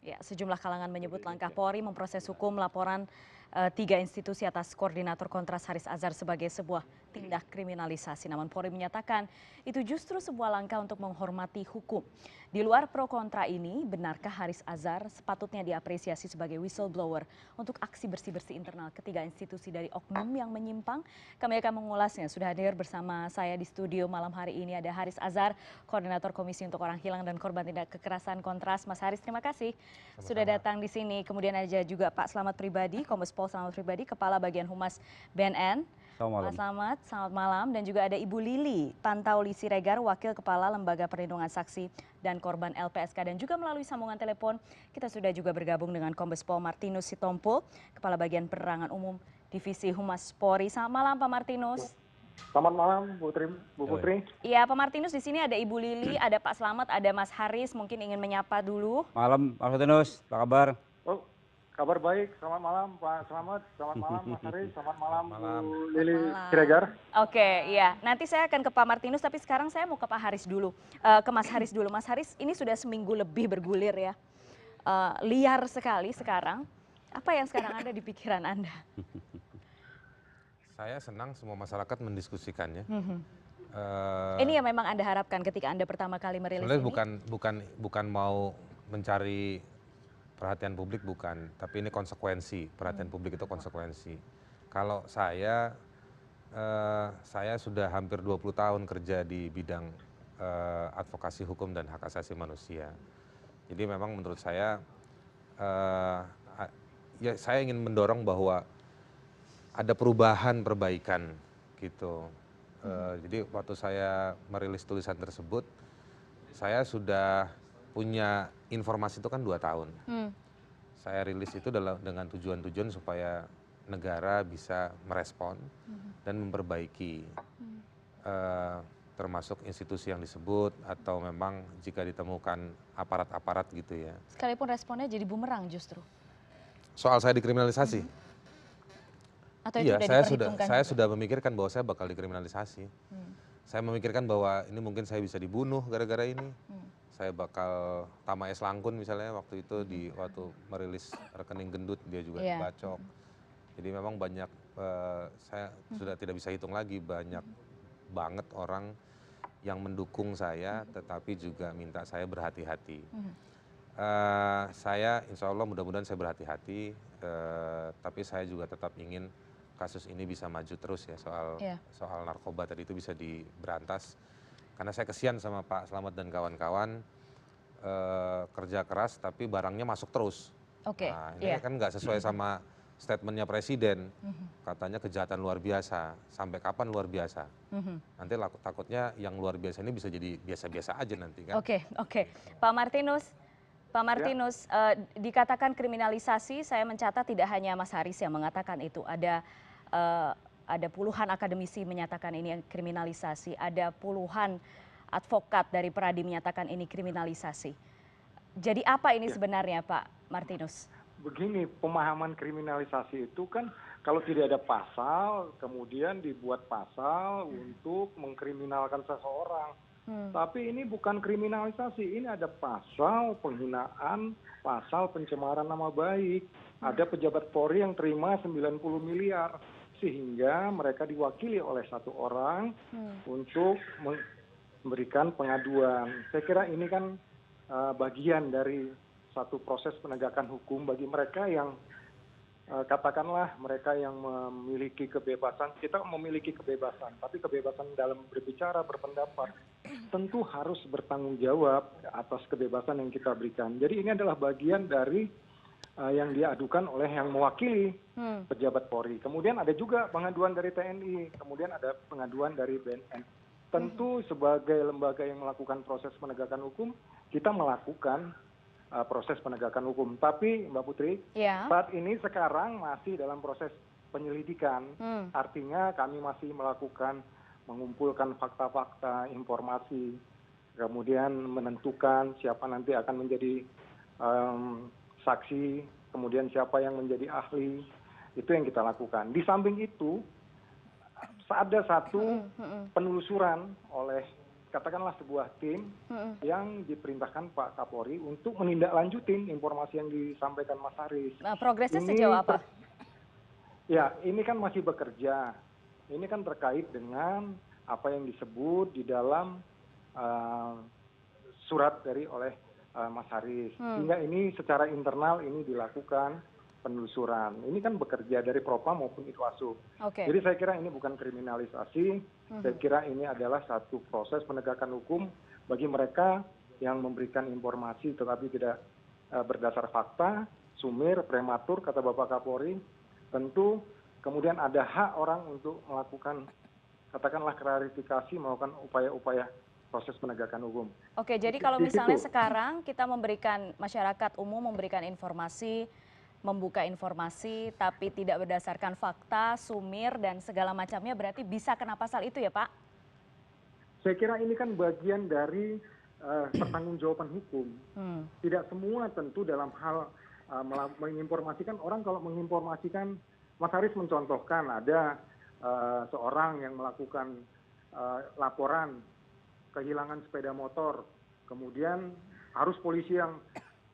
Ya, sejumlah kalangan menyebut langkah Polri memproses hukum laporan tiga institusi atas koordinator Kontras Haris Azhar sebagai sebuah tindak kriminalisasi. Namun Polri menyatakan itu justru sebuah langkah untuk menghormati hukum. Di luar pro kontra ini, benarkah Haris Azhar sepatutnya diapresiasi sebagai whistleblower untuk aksi bersih-bersih internal ketiga institusi dari oknum yang menyimpang? Kami akan mengulasnya. Sudah hadir bersama saya di studio malam hari ini ada Haris Azhar, Koordinator Komisi untuk Orang Hilang dan Korban Tindak Kekerasan Kontras. Mas Haris, terima kasih sudah datang di sini. Kemudian ada juga Pak Slamet Pribadi, Kombes Pol Slamet Pribadi, Kepala Bagian Humas BNN. Pak Slamet, selamat malam. Dan juga ada Ibu Lili Pantauli Siregar, Wakil Kepala Lembaga Perlindungan Saksi dan Korban LPSK. Dan juga melalui sambungan telepon, kita sudah juga bergabung dengan Kombes Pol Martinus Sitompul, Kepala Bagian Penerangan Umum Divisi Humas Polri. Selamat malam Pak Martinus. Selamat malam Bu Putri. Iya Pak Martinus, di sini ada Ibu Lili, ada Pak Slamet, ada Mas Haris, mungkin ingin menyapa dulu. Malam Pak Martinus, apa kabar? Oh, kabar baik. Selamat malam Pak Slamet, selamat malam Mas Haris, selamat malam Bu Lili Siregar. Oke, iya. Nanti saya akan ke Pak Martinus, tapi sekarang saya mau ke Pak Haris dulu, ke Mas Haris dulu. Mas Haris, ini sudah seminggu lebih bergulir ya, liar sekali sekarang. Apa yang sekarang ada di pikiran Anda? Saya senang semua masyarakat mendiskusikannya. Ini yang memang Anda harapkan ketika Anda pertama kali merilis ini? Sebenarnya bukan mau mencari perhatian publik, bukan. Tapi ini konsekuensi, perhatian publik itu konsekuensi. Kalau saya sudah hampir 20 tahun kerja di bidang advokasi hukum dan hak asasi manusia. Jadi memang menurut saya, ya saya ingin mendorong bahwa ada perubahan, gitu. Jadi waktu saya merilis tulisan tersebut, saya sudah punya informasi itu kan 2 tahun. Saya rilis itu dengan tujuan supaya negara bisa merespon dan memperbaiki, termasuk institusi yang disebut atau memang jika ditemukan aparat-aparat gitu ya. Sekalipun responnya jadi bumerang justru. Soal saya dikriminalisasi. Atau Iya, itu saya sudah memikirkan bahwa saya bakal dikriminalisasi. Saya memikirkan bahwa ini mungkin saya bisa dibunuh gara-gara ini. Saya bakal Tamaes Langkun misalnya waktu itu waktu merilis rekening gendut dia juga dibacok. Jadi memang banyak, saya sudah tidak bisa hitung lagi, banyak banget orang yang mendukung saya tetapi juga minta saya berhati-hati. Saya insya Allah mudah-mudahan saya berhati-hati, tapi saya juga tetap ingin kasus ini bisa maju terus ya, soal narkoba tadi itu bisa diberantas. Karena saya kesian sama Pak Slamet dan kawan-kawan, kerja keras tapi barangnya masuk terus. Nah, ini kan nggak sesuai sama statementnya Presiden, katanya kejahatan luar biasa. Sampai kapan luar biasa? Nanti takutnya yang luar biasa ini bisa jadi biasa-biasa aja nanti kan. Oke. Pak Martinus, dikatakan kriminalisasi, saya mencatat tidak hanya Mas Haris yang mengatakan itu, ada puluhan akademisi menyatakan ini kriminalisasi, ada puluhan advokat dari Peradi menyatakan ini kriminalisasi. Jadi apa ini sebenarnya Pak Martinus? Begini, pemahaman kriminalisasi itu kan kalau tidak ada pasal, kemudian dibuat pasal untuk mengkriminalkan seseorang. Tapi ini bukan kriminalisasi, ini ada pasal penghinaan, pasal pencemaran nama baik. Ada pejabat Polri yang terima 90 miliar. Sehingga mereka diwakili oleh satu orang untuk memberikan pengaduan. Saya kira ini kan bagian dari satu proses penegakan hukum bagi mereka yang katakanlah mereka yang memiliki kebebasan. Kita memiliki kebebasan, tapi kebebasan dalam berbicara, berpendapat tentu harus bertanggung jawab atas kebebasan yang kita berikan. Jadi ini adalah bagian dari yang diadukan oleh yang mewakili pejabat Polri. Kemudian ada juga pengaduan dari TNI, kemudian ada pengaduan dari BNN. Tentu sebagai lembaga yang melakukan proses penegakan hukum, kita melakukan proses penegakan hukum. Tapi Mbak Putri, saat ini sekarang masih dalam proses penyelidikan. Artinya kami masih mengumpulkan fakta-fakta, informasi, kemudian menentukan siapa nanti akan menjadi saksi, kemudian siapa yang menjadi ahli, itu yang kita lakukan. Di samping itu, ada satu penelusuran oleh katakanlah sebuah tim yang diperintahkan Pak Kapolri untuk menindaklanjutin informasi yang disampaikan Mas Haris. Nah, progresnya sejauh apa? Ya, ini kan masih bekerja. Ini kan terkait dengan apa yang disebut di dalam surat oleh Mas Haris. Sehingga ini secara internal ini dilakukan penelusuran. Ini kan bekerja dari Propam maupun Irwasum. Jadi saya kira ini bukan kriminalisasi. Saya kira ini adalah satu proses penegakan hukum bagi mereka yang memberikan informasi tetapi tidak berdasar fakta, sumir, prematur, kata Bapak Kapolri. Tentu kemudian ada hak orang untuk melakukan, katakanlah klarifikasi, melakukan upaya-upaya proses penegakan hukum. Oke, jadi kalau misalnya sekarang kita memberikan, masyarakat umum memberikan informasi, membuka informasi tapi tidak berdasarkan fakta, sumir dan segala macamnya, berarti bisa kena pasal itu ya Pak? Saya kira ini kan bagian dari pertanggungjawaban hukum. Tidak semua tentu dalam hal menginformasikan. Orang kalau menginformasikan, Mas Haris mencontohkan ada seorang yang melakukan laporan kehilangan sepeda motor, kemudian harus polisi yang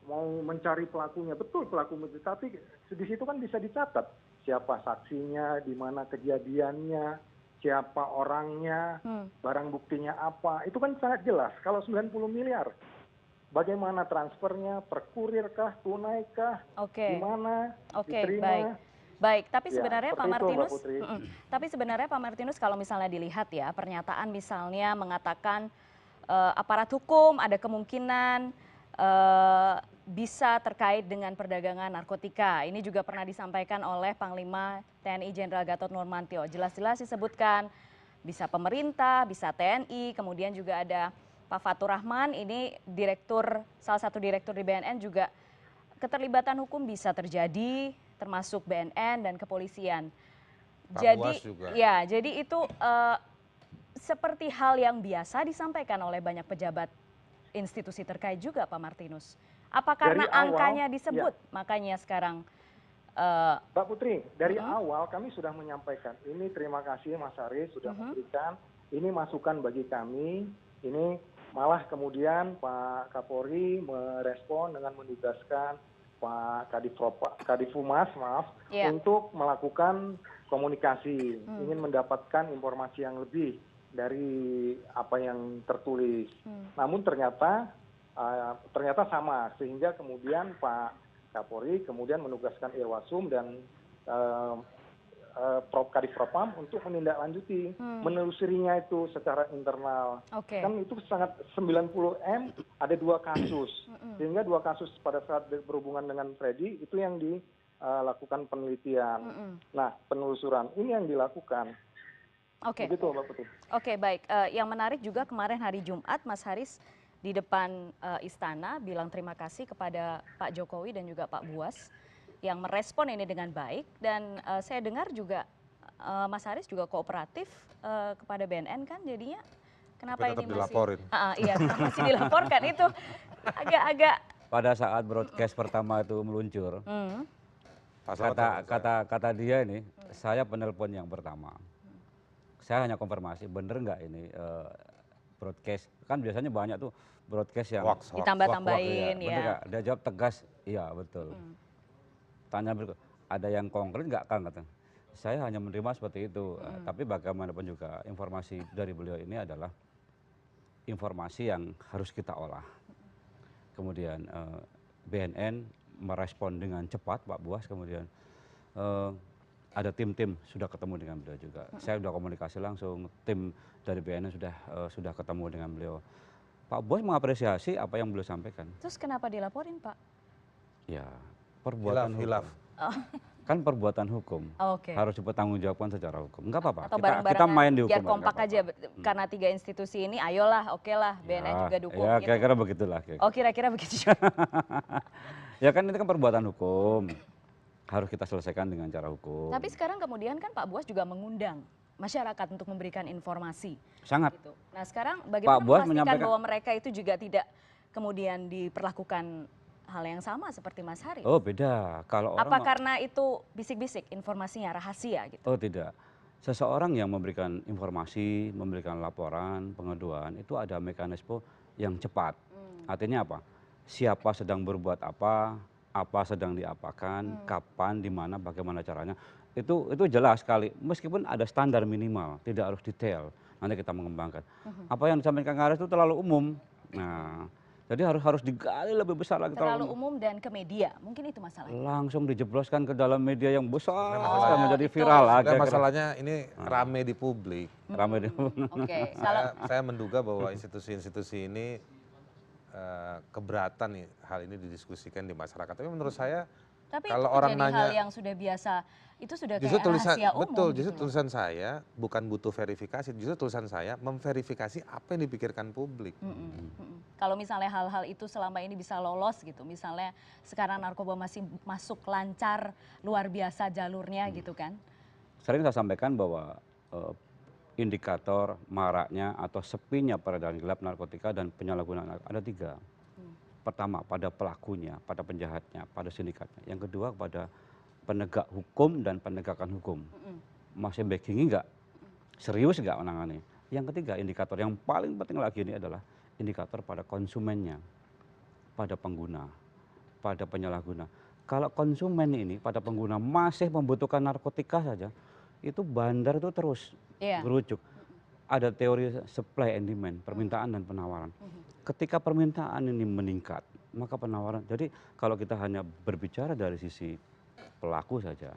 mau mencari pelakunya. Betul pelaku, tapi di situ kan bisa dicatat siapa saksinya, di mana kejadiannya, siapa orangnya, barang buktinya apa. Itu kan sangat jelas. Kalau 90 miliar, bagaimana transfernya, per kurir kah, tunai kah, di mana, diterima. Baik, tapi sebenarnya Pak Martinus, Pak Martinus kalau misalnya dilihat ya, pernyataan misalnya mengatakan aparat hukum ada kemungkinan bisa terkait dengan perdagangan narkotika. Ini juga pernah disampaikan oleh Panglima TNI Jenderal Gatot Nurmantio. Jelas-jelas disebutkan bisa pemerintah, bisa TNI, kemudian juga ada Pak Fatur Rahman, ini salah satu direktur di BNN juga keterlibatan hukum bisa terjadi, termasuk BNN dan kepolisian. Jadi itu seperti hal yang biasa disampaikan oleh banyak pejabat institusi terkait juga Pak Martinus. Apa karena angkanya disebut makanya sekarang? Mbak Putri, dari awal kami sudah menyampaikan ini, terima kasih Mas Haris sudah memberikan ini masukan bagi kami. Ini malah kemudian Pak Kapolri merespon dengan menugaskan Pak Kadifumas untuk melakukan komunikasi, ingin mendapatkan informasi yang lebih dari apa yang tertulis. Namun ternyata sama, sehingga kemudian Pak Kapolri kemudian menugaskan Irwasum dan Kadifropam untuk menindaklanjuti, menelusurinya itu secara internal. Kan itu sangat 90M, ada 2 kasus, sehingga 2 kasus pada saat berhubungan dengan Freddy itu yang dilakukan penelitian. Nah, penelusuran ini yang dilakukan. Begitu Mbak Putri. Baik. Yang menarik juga kemarin hari Jumat Mas Haris di depan istana bilang terima kasih kepada Pak Jokowi dan juga Pak Buas yang merespon ini dengan baik, dan saya dengar juga Mas Haris juga kooperatif kepada BNN kan, jadinya kenapa ini dilaporin? Masih dilaporkan itu agak-agak. Pada saat broadcast pertama itu meluncur, kata dia ini, saya penelpon yang pertama. Saya hanya konfirmasi, bener nggak ini broadcast, kan biasanya banyak tuh broadcast yang ditambah-tambahin ya. Dia jawab tegas, iya betul. Tanya berikut, ada yang konkret nggak Kang? Kata, saya hanya menerima seperti itu. Tapi bagaimanapun juga informasi dari beliau ini adalah informasi yang harus kita olah. Kemudian BNN merespon dengan cepat, Pak Buas, kemudian ada tim-tim sudah ketemu dengan beliau juga. Saya sudah komunikasi langsung, tim dari BNN sudah ketemu dengan beliau. Pak Buas mengapresiasi apa yang beliau sampaikan. Terus kenapa dilaporin Pak? Ya, perbuatan hilaf. Kan perbuatan hukum harus dipertanggungjawabkan secara hukum. Enggak apa-apa. Atau Kita main di hukum. Biar kompak aja, karena 3 institusi ini, ayolah, okelah, BNN juga dukung. Ya, kira-kira begitulah. Kira-kira begitu juga. Ya kan itu kan perbuatan hukum. Harus kita selesaikan dengan cara hukum. Tapi sekarang kemudian kan Pak Buas juga mengundang masyarakat untuk memberikan informasi. Sangat. Gitu. Nah sekarang bagaimana memastikan bahwa mereka itu juga tidak kemudian diperlakukan hal yang sama seperti Mas Haris? Oh beda. Kalau orang karena itu bisik-bisik informasinya rahasia gitu? Oh tidak. seseorang yang memberikan informasi, memberikan laporan, pengaduan itu ada mekanisme yang cepat. Artinya apa? Siapa sedang berbuat apa sedang diapakan, kapan, di mana, bagaimana caranya. Itu jelas sekali. Meskipun ada standar minimal, tidak harus detail. Nanti kita mengembangkan. Apa yang disampaikan Kang Aris itu terlalu umum. Nah, jadi harus digali lebih besar lagi. Terlalu umum dan ke media, mungkin itu masalahnya. Langsung dijebloskan ke dalam media yang besar, menjadi itu. viral. Masalahnya ini rame di publik. Rame di Oke, Saya menduga bahwa institusi-institusi ini keberatan nih hal ini didiskusikan di masyarakat. Tapi menurut saya kalau orang nanya, hal yang sudah biasa, itu sudah justru kayak rahasia umum. betul, gitu justru loh. tulisan saya bukan butuh verifikasi, justru tulisan saya memverifikasi apa yang dipikirkan publik. Kalau misalnya hal-hal itu selama ini bisa lolos gitu, misalnya sekarang narkoba masih masuk lancar, luar biasa jalurnya gitu kan. Sering saya sampaikan bahwa indikator maraknya atau sepinya peredaran gelap narkotika dan penyalahgunaan ada 3. Pertama pada pelakunya, pada penjahatnya, pada sindikatnya. Yang kedua pada penegak hukum dan penegakan hukum. Masih backing nggak? Serius nggak menangani? Yang ketiga indikator yang paling penting lagi ini adalah indikator pada konsumennya, pada pengguna, pada penyalahguna. Kalau konsumen ini pada pengguna masih membutuhkan narkotika saja, itu bandar itu terus berujuk. Ada teori supply and demand, permintaan dan penawaran. Ketika permintaan ini meningkat, maka penawaran. Jadi kalau kita hanya berbicara dari sisi pelaku saja,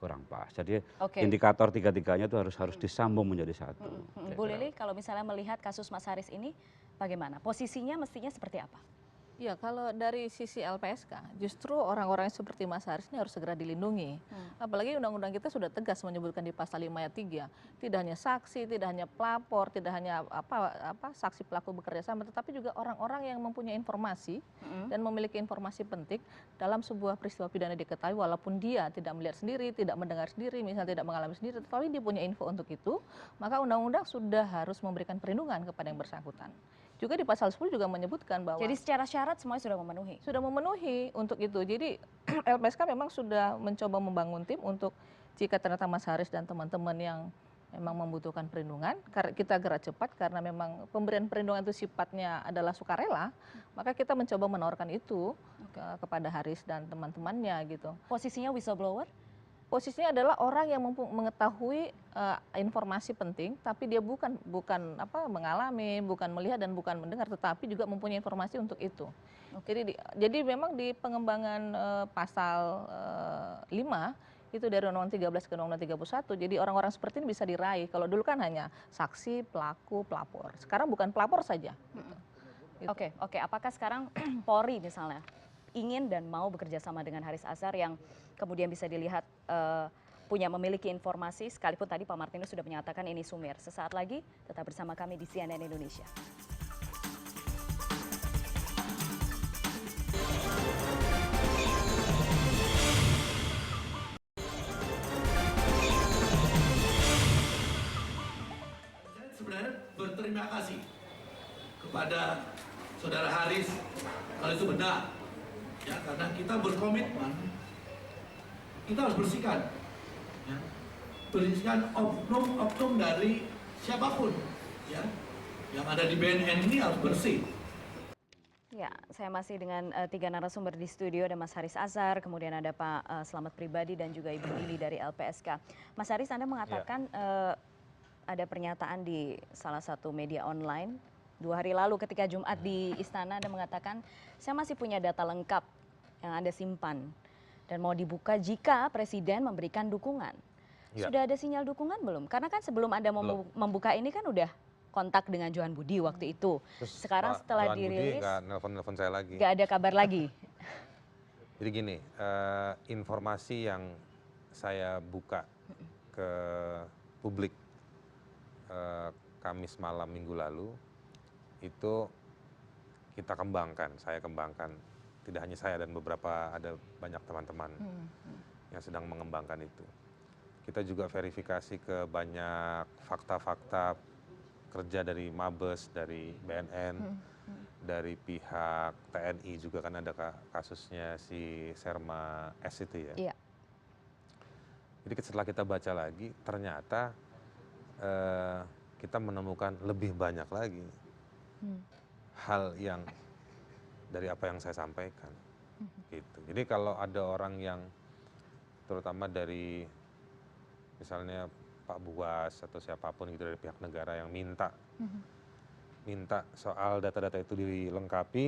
kurang pas. Jadi indikator 3-3-nya itu harus disambung menjadi satu. Bu Lili, kalau misalnya melihat kasus Mas Haris ini, bagaimana? Posisinya mestinya seperti apa? Ya, kalau dari sisi LPSK, justru orang-orang yang seperti Mas Haris ini harus segera dilindungi. Apalagi undang-undang kita sudah tegas menyebutkan di pasal 5 ayat 3, tidak hanya saksi, tidak hanya pelapor, tidak hanya saksi pelaku bekerja sama, tetapi juga orang-orang yang mempunyai informasi dan memiliki informasi penting dalam sebuah peristiwa pidana diketahui walaupun dia tidak melihat sendiri, tidak mendengar sendiri, misalnya tidak mengalami sendiri, tetapi dia punya info untuk itu, maka undang-undang sudah harus memberikan perlindungan kepada yang bersangkutan. Juga di pasal 10 juga menyebutkan bahwa jadi secara syarat semuanya sudah memenuhi. Sudah memenuhi untuk itu. Jadi LPSK memang sudah mencoba membangun tim untuk jika ternyata Mas Haris dan teman-teman yang memang membutuhkan perlindungan, kita gerak cepat karena memang pemberian perlindungan itu sifatnya adalah sukarela, maka kita mencoba menawarkan itu kepada Haris dan teman-temannya gitu. Posisinya whistleblower? Posisinya adalah orang yang mengetahui informasi penting, tapi dia bukan mengalami, bukan melihat dan bukan mendengar, tetapi juga mempunyai informasi untuk itu. Jadi memang di pengembangan pasal 5 itu dari Undang-Undang 13 ke Undang-Undang 31, jadi orang-orang seperti ini bisa diraih. Kalau dulu kan hanya saksi, pelaku, pelapor. Sekarang bukan pelapor saja. Oke. Apakah sekarang Polri misalnya ingin dan mau bekerja sama dengan Haris Azhar yang kemudian bisa dilihat memiliki informasi, sekalipun tadi Pak Martinus sudah menyatakan ini sumir. Sesaat lagi tetap bersama kami di CNN Indonesia. Saya sebenarnya berterima kasih kepada Saudara Haris kalau itu benar. Ya, karena kita berkomitmen, kita harus bersihkan, ya, bersihkan oknum-oknum dari siapapun, ya, yang ada di BNN ini harus bersih. Ya, saya masih dengan 3 narasumber di studio, ada Mas Haris Azhar, kemudian ada Pak Slamet Pribadi dan juga Ibu Lili dari LPSK. Mas Haris, Anda mengatakan ada pernyataan di salah satu media online 2 hari lalu ketika Jumat di Istana, Anda mengatakan saya masih punya data lengkap yang Anda simpan dan mau dibuka jika Presiden memberikan dukungan. Sudah ada sinyal dukungan belum? Karena kan sebelum Anda membuka ini kan udah kontak dengan Johan Budi waktu itu. Terus sekarang setelah Johan Budi dirilis nggak nelfon saya lagi. Nggak ada kabar lagi. Jadi gini, informasi yang saya buka ke publik Kamis malam minggu lalu itu kita kembangkan, saya kembangkan, tidak hanya saya dan ada banyak teman-teman yang sedang mengembangkan itu. Kita juga verifikasi ke banyak fakta-fakta kerja dari Mabes, dari BNN, dari pihak TNI juga kan ada kasusnya si Serma S itu ya. Iya. Jadi setelah kita baca lagi, ternyata kita menemukan lebih banyak lagi hal yang dari apa yang saya sampaikan. Gitu. Jadi kalau ada orang yang terutama dari misalnya Pak Buas atau siapapun gitu dari pihak negara yang minta soal data-data itu dilengkapi,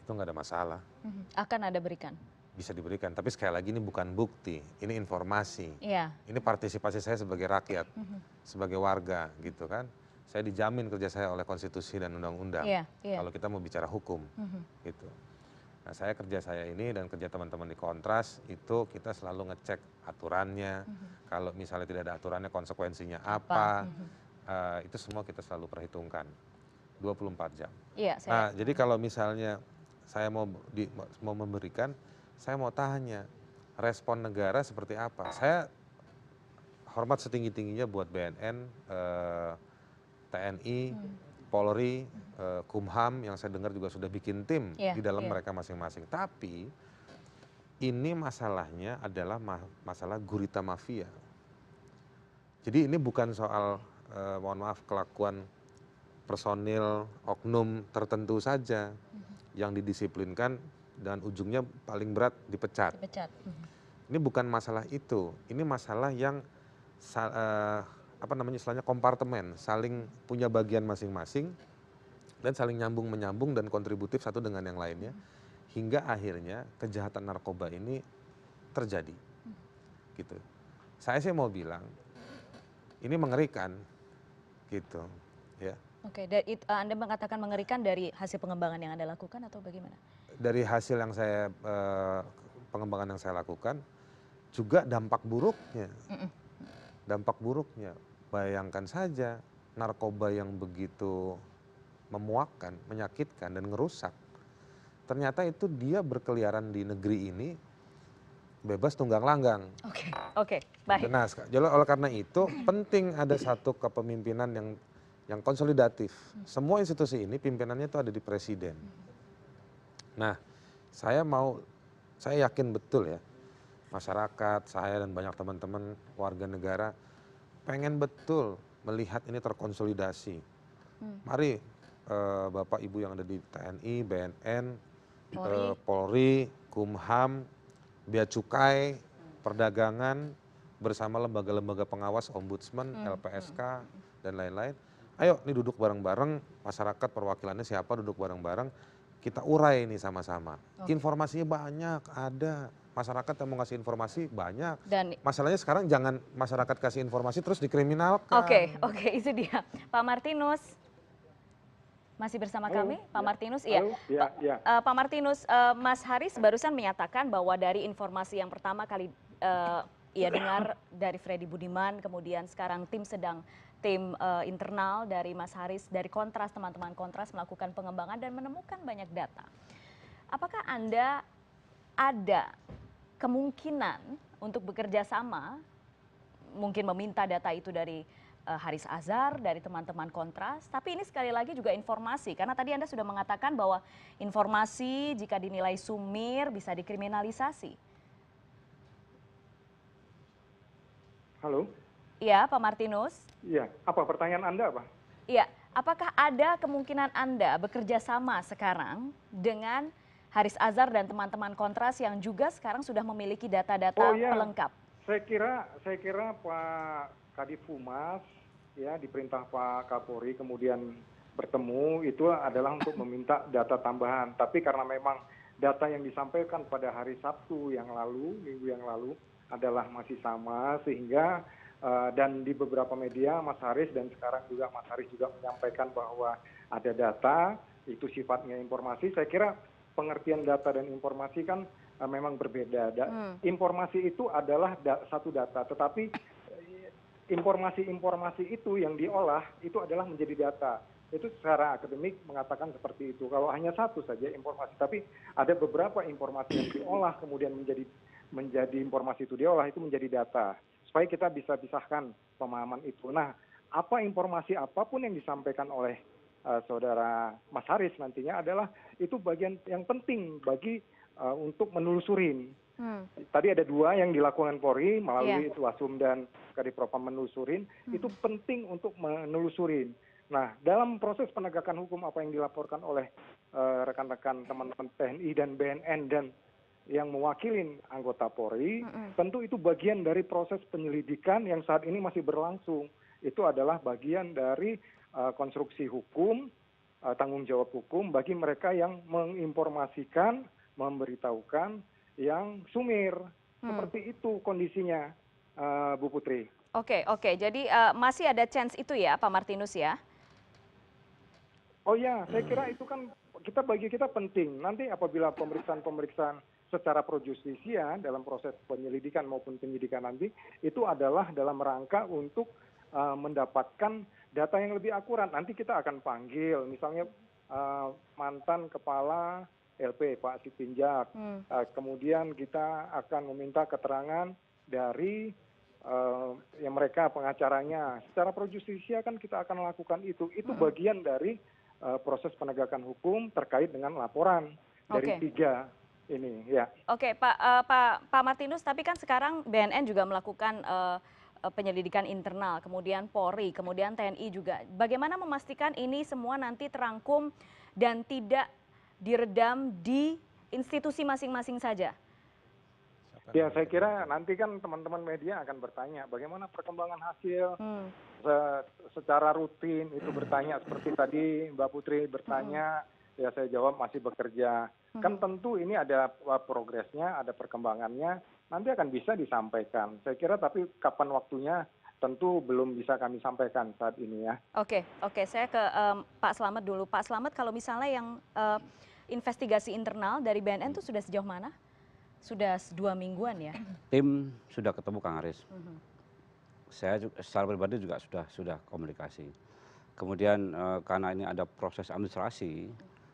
itu nggak ada masalah. Akan ada berikan. Bisa diberikan, tapi sekali lagi ini bukan bukti, ini informasi. Iya. Ini partisipasi saya sebagai rakyat, sebagai warga gitu kan. Saya dijamin kerja saya oleh konstitusi dan undang-undang. Kalau kita mau bicara hukum gitu. Nah, kerja saya ini dan kerja teman-teman di Kontras itu kita selalu ngecek aturannya. Kalau misalnya tidak ada aturannya konsekuensinya apa. Itu semua kita selalu perhitungkan 24 jam. Nah, jadi kalau misalnya saya mau memberikan, saya mau tanya respon negara seperti apa. Saya hormat setinggi-tingginya buat BNN, TNI, Polri, Kumham yang saya dengar juga sudah bikin tim di dalam mereka masing-masing. Tapi ini masalahnya adalah masalah gurita mafia. Jadi ini bukan soal mohon maaf kelakuan personil oknum tertentu saja yang didisiplinkan dan ujungnya paling berat dipecat. Ini bukan masalah itu, ini masalah yang istilahnya kompartemen, saling punya bagian masing-masing dan saling nyambung-menyambung dan kontributif satu dengan yang lainnya, hingga akhirnya kejahatan narkoba ini terjadi. Gitu. Saya sih mau bilang, ini mengerikan, gitu, ya. Oke, Anda mengatakan mengerikan dari hasil pengembangan yang Anda lakukan atau bagaimana? Dari hasil yang pengembangan yang saya lakukan, juga dampak buruknya. Dampak buruknya, bayangkan saja narkoba yang begitu memuakkan, menyakitkan dan ngerusak. Ternyata itu dia berkeliaran di negeri ini bebas tunggang langgang. Oke, baik. Nah, oleh karena itu penting ada satu kepemimpinan yang konsolidatif. Semua institusi ini pimpinannya itu ada di presiden. Nah, saya yakin betul ya, masyarakat, saya dan banyak teman-teman warga negara pengen betul melihat ini terkonsolidasi. Mari Bapak Ibu yang ada di TNI, BNN, Polri, Kumham, Bea Cukai, Perdagangan, bersama lembaga-lembaga pengawas, Ombudsman, LPSK, dan lain-lain. Ayo nih duduk bareng-bareng, masyarakat perwakilannya siapa duduk bareng-bareng, kita urai ini sama-sama. Informasinya banyak, ada. Masyarakat yang mau ngasih informasi banyak. Dan masalahnya sekarang jangan masyarakat kasih informasi terus dikriminalkan. Oke, itu dia. Pak Martinus, masih bersama kami? Pak Martinus, iya. Pak Martinus, Mas Haris barusan menyatakan bahwa dari informasi yang pertama kali ia dengar dari Freddy Budiman, kemudian sekarang tim internal dari Mas Haris, dari Kontras, teman-teman Kontras melakukan pengembangan dan menemukan banyak data. Apakah Anda ada kemungkinan untuk bekerja sama, mungkin meminta data itu dari Haris Azhar, dari teman-teman Kontras, tapi ini sekali lagi juga informasi, karena tadi Anda sudah mengatakan bahwa informasi jika dinilai sumir bisa dikriminalisasi. Halo? Iya, Pak Martinus. Iya, apa pertanyaan Anda apa? Iya, apakah ada kemungkinan Anda bekerja sama sekarang dengan Haris Azhar dan teman-teman Kontras yang juga sekarang sudah memiliki data-data pelengkap? Saya kira Pak Kadif Humas ya diperintah Pak Kapolri kemudian bertemu itu adalah untuk meminta data tambahan. Tapi karena memang data yang disampaikan pada hari Sabtu yang lalu, minggu yang lalu adalah masih sama sehingga dan di beberapa media Mas Haris dan sekarang juga Mas Haris juga menyampaikan bahwa ada data itu sifatnya informasi. Saya kira pengertian data dan informasi kan memang berbeda. Informasi itu adalah satu data, tetapi informasi itu yang diolah itu adalah menjadi data. Itu secara akademik mengatakan seperti itu. Kalau hanya satu saja informasi, tapi ada beberapa informasi yang diolah kemudian menjadi informasi itu diolah itu menjadi data. Supaya kita bisa pisahkan pemahaman itu. Nah, apa informasi apapun yang disampaikan oleh saudara Mas Haris nantinya adalah itu bagian yang penting bagi untuk menelusurin Tadi ada 2 yang dilakukan Polri melalui Wasum dan Kadipropam menelusurin, itu penting untuk menelusurin. Nah, dalam proses penegakan hukum apa yang dilaporkan oleh rekan-rekan teman-teman TNI dan BNN dan yang mewakili anggota Polri, tentu itu bagian dari proses penyelidikan yang saat ini masih berlangsung. Itu adalah bagian dari konstruksi hukum, tanggung jawab hukum bagi mereka yang menginformasikan, memberitahukan yang sumir. Seperti itu kondisinya, Bu Putri. Oke, jadi masih ada chance itu ya Pak Martinus ya? Oh ya, saya kira itu kan bagi kita penting. Nanti apabila pemeriksaan secara pro justisia dalam proses penyelidikan maupun penyidikan nanti, itu adalah dalam rangka untuk mendapatkan data yang lebih akurat. Nanti kita akan panggil misalnya mantan kepala LP Pak Sitinjak. Kemudian kita akan meminta keterangan dari yang mereka pengacaranya. Secara pro justisia kan kita akan lakukan itu. Itu bagian dari proses penegakan hukum terkait dengan laporan dari 3 ini. Ya. Oke, Pak Martinus, tapi kan sekarang BNN juga melakukan penyelidikan internal, kemudian Polri, kemudian TNI juga. Bagaimana memastikan ini semua nanti terangkum dan tidak diredam di institusi masing-masing saja? Ya, saya kira nanti kan teman-teman media akan bertanya bagaimana perkembangan hasil secara rutin itu bertanya seperti tadi Mbak Putri bertanya, ya saya jawab masih bekerja. Kan tentu ini ada progresnya, ada perkembangannya, nanti akan bisa disampaikan. Saya kira tapi kapan waktunya tentu belum bisa kami sampaikan saat ini ya. Oke, saya ke Pak Slamet dulu. Pak Slamet, kalau misalnya yang investigasi internal dari BNN itu sudah sejauh mana? Sudah 2 mingguan ya? Tim sudah ketemu Kang Aris. Saya secara pribadi juga sudah komunikasi. Kemudian karena ini ada proses administrasi,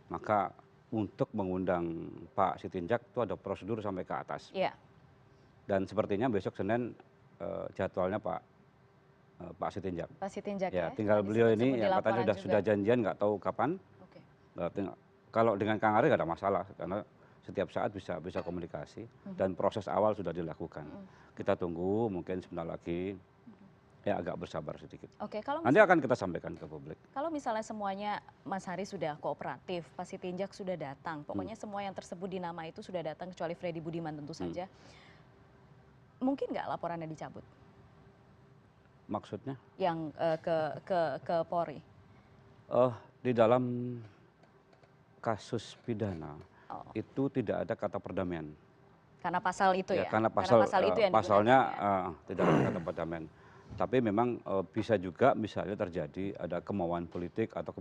maka untuk mengundang Pak Sitinjak itu ada prosedur sampai ke atas. Iya. Dan sepertinya besok Senin jadwalnya Pak Sitinjak. Pak Sitinjak ya. ya. Tinggal beliau ini yang katanya sudah janjian nggak tahu kapan. Kalau dengan Kang Aris nggak ada masalah karena setiap saat bisa komunikasi dan proses awal sudah dilakukan. Kita tunggu mungkin sebentar lagi. Ya agak bersabar sedikit. Oke, kalau nanti akan kita sampaikan ke publik. Kalau misalnya semuanya Mas Haris sudah kooperatif, Pak Sitinjak sudah datang, pokoknya semua yang tersebut di nama itu sudah datang kecuali Freddy Budiman tentu saja. Mungkin nggak laporannya dicabut? Maksudnya? Yang ke Polri. Di dalam kasus pidana itu tidak ada kata perdamaian. Karena pasal itu ya? Karena pasal itu yang pasalnya tidak ada kata perdamaian. Tapi memang bisa juga misalnya terjadi ada kemauan politik atau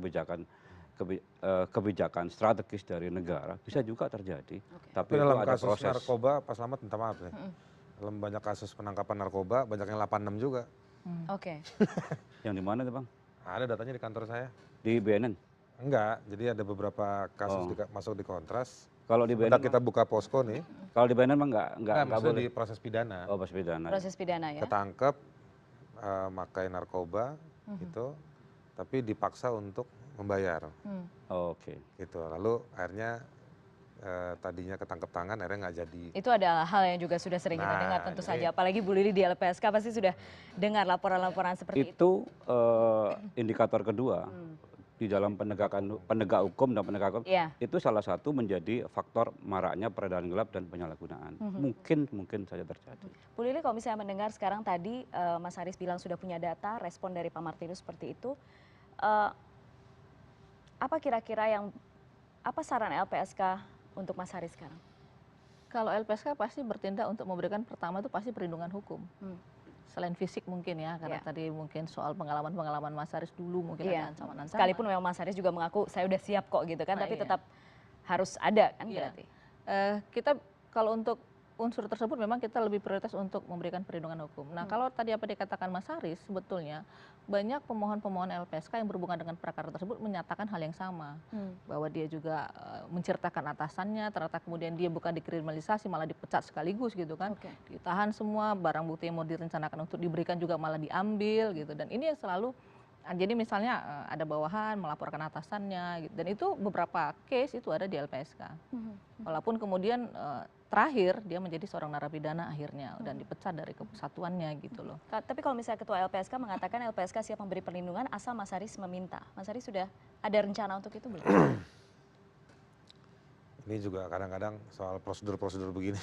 kebijakan strategis dari negara, bisa juga terjadi. Tapi dalam ada kasus proses. Narkoba, Pak Slamet minta maaf ya. Dalam banyak kasus penangkapan narkoba, banyak yang 86 juga. Oke. Yang di mana tuh Bang? Ada datanya di kantor saya. Di BNN? Enggak, jadi ada beberapa kasus masuk di kontras. Kalau di BNN kita buka posko nih. Kalau di BNN mah enggak di boleh. proses pidana. Oh, proses pidana. Proses pidana ya. Ketangkep makai narkoba gitu, tapi dipaksa untuk membayar. Oke. Gitu. Lalu akhirnya tadinya ketangkep tangan, akhirnya nggak jadi. Itu adalah hal yang juga sudah sering kita dengar tentu saja. Apalagi Bu Lili di LPSK pasti sudah dengar laporan-laporan seperti itu. Itu indikator kedua. Di dalam penegak hukum dan penegak hukum itu salah satu menjadi faktor maraknya peredaran gelap dan penyalahgunaan. Mungkin saja terjadi. Bu Lili, kalau misalnya mendengar sekarang tadi Mas Haris bilang sudah punya data, respon dari Pak Martinus seperti itu, apa kira-kira apa saran LPSK untuk Mas Haris sekarang? Kalau LPSK pasti bertindak untuk memberikan pertama itu pasti perlindungan hukum. Selain fisik mungkin ya, karena tadi mungkin soal pengalaman Mas Haris dulu mungkin ada ancaman-ancaman. Sekalipun memang Mas Haris juga mengaku saya udah siap kok gitu kan, tapi tetap harus ada kan berarti. Kita kalau untuk unsur tersebut memang kita lebih prioritas untuk memberikan perlindungan hukum. Nah kalau tadi apa dikatakan Mas Haris, sebetulnya banyak pemohon-pemohon LPSK yang berhubungan dengan perkara tersebut menyatakan hal yang sama. Bahwa dia juga menceritakan atasannya, ternyata kemudian dia bukan dikriminalisasi, malah dipecat sekaligus gitu kan. Ditahan semua, barang bukti yang mau direncanakan untuk diberikan juga malah diambil gitu. Dan ini yang selalu Jadi misalnya ada bawahan melaporkan atasannya, dan itu beberapa case itu ada di LPSK. Walaupun kemudian terakhir dia menjadi seorang narapidana akhirnya dan dipecat dari kesatuannya gitu loh. Tapi kalau misalnya Ketua LPSK mengatakan LPSK siap memberi perlindungan asal Mas Haris meminta. Mas Haris sudah ada rencana untuk itu belum? Ini juga kadang-kadang soal prosedur-prosedur begini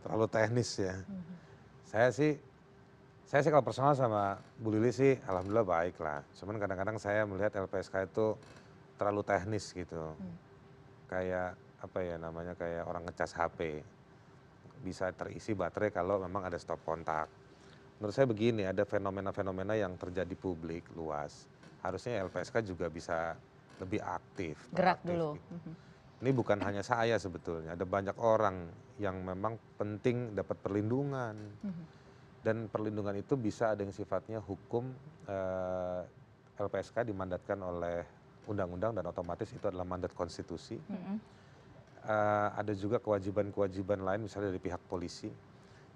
terlalu teknis ya. Saya sih kalau personal sama Bu Lili sih alhamdulillah baik lah. Cuman kadang-kadang saya melihat LPSK itu terlalu teknis gitu. Kayak apa ya namanya, kayak orang ngecas HP. Bisa terisi baterai kalau memang ada stop kontak. Menurut saya begini, ada fenomena-fenomena yang terjadi publik luas. Harusnya LPSK juga bisa lebih aktif. Gerak dulu. Gitu. Ini bukan hanya saya sebetulnya, ada banyak orang yang memang penting dapat perlindungan. Dan perlindungan itu bisa ada yang sifatnya hukum, LPSK dimandatkan oleh undang-undang dan otomatis itu adalah mandat konstitusi. Ada juga kewajiban-kewajiban lain misalnya dari pihak polisi.